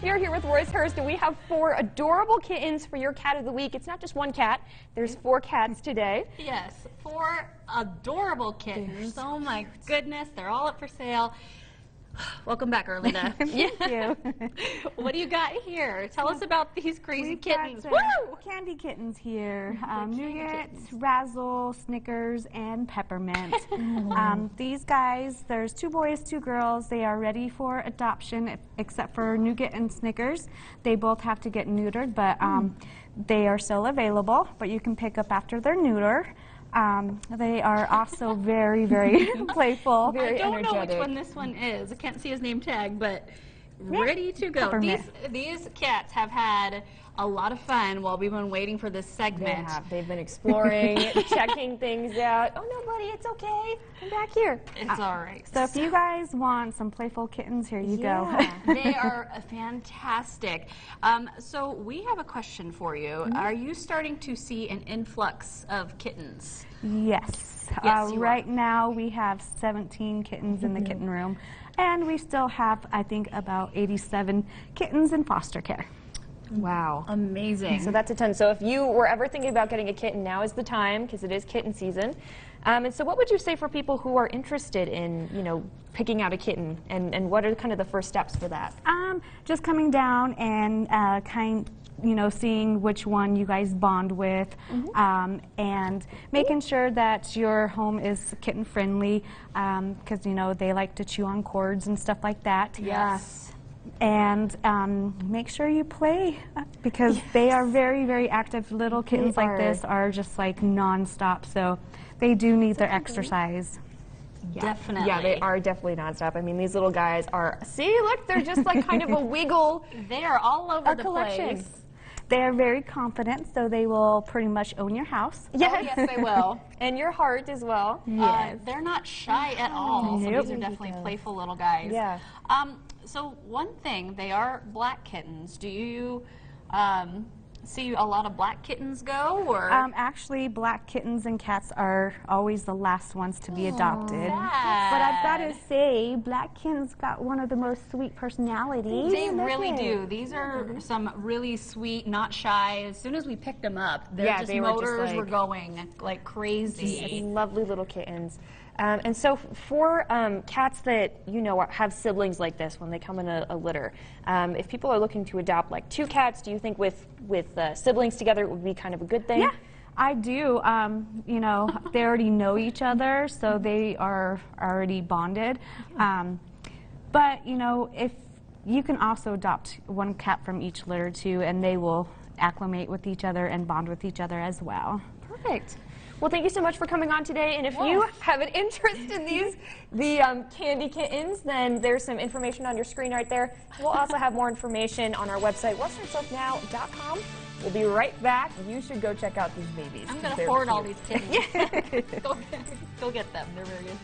We are here with Royce Hurst, and we have 4 adorable kittens for your cat of the week. It's not just one cat. There's 4 cats today. Yes, 4 adorable kittens. Oh my goodness, they're all up for sale. Welcome back, Erlinda. Thank you. What do you got here? Tell us about these crazy We've kittens. got Woo! candy kittens here. Nougat, kittens. Razzle, Snickers, and Peppermint. These guys, there's 2 boys, 2 girls. They are ready for adoption, except for Nougat and Snickers. They both have to get neutered, but they are still available, but you can pick up after they're neutered. They are also very, very playful. Very I don't know energetic. which one this one is. I can't see his name tag, but ready to go. Peppermint. These cats have had a lot of fun while we've been waiting for this They segment. have. They've been exploring, checking things out. Oh, no, buddy, it's okay. Come back here. It's all right. So if you guys want some playful kittens, here you go. They are fantastic. So we have a question for you. Are you starting to see an influx of kittens? Yes. Yes, you are. Right now we have 17 kittens in the kitten room, and we still have, I think, about 87 kittens in foster care. Wow. Amazing. So that's a ton. So if you were ever thinking about getting a kitten, now is the time, because it is kitten season. And so what would you say for people who are interested in, picking out a kitten, and what are kind of the first steps for that? Just coming down and seeing which one you guys bond with, and making sure that your home is kitten friendly, because they like to chew on cords and stuff like that. Yes. And make sure you play, because they are very, very active. Little kittens like this are just like non-stop, so they do need their exercise. Definitely. Yeah, they are definitely nonstop. I mean, these little guys are, see, look, they're just like kind of a wiggle. They are all over the collection. place. They are very confident, so they will pretty much own your house. Yes. Oh, yes, they will. And your heart as well. They're not shy at all. So Nope. these are definitely playful little guys. Yeah. So one thing, they are black kittens. Do you see a lot of black kittens go, or? Actually, black kittens and cats are always the last ones to be adopted. Sad. But I've got to say, black kittens got one of the most sweet personalities. They really do. These are some really sweet, not shy. As soon as we picked them up, their they were just motors like- were going like crazy. Lovely little kittens. And so for cats that, have siblings like this when they come in a litter, if people are looking to adopt like 2 cats, do you think with siblings together it would be kind of a good thing? Yeah, I do. They already know each other, so they are already bonded. But, if you can also adopt 1 cat from each litter too, and they will acclimate with each other and bond with each other as well. Perfect. Well, thank you so much for coming on today. And if you have an interest in the candy kittens, then there's some information on your screen right there. We'll also have more information on our website, westernsilknow.com. We'll be right back. You should go check out these babies. I'm going to hoard all these kittens. Go get them. They're very easy.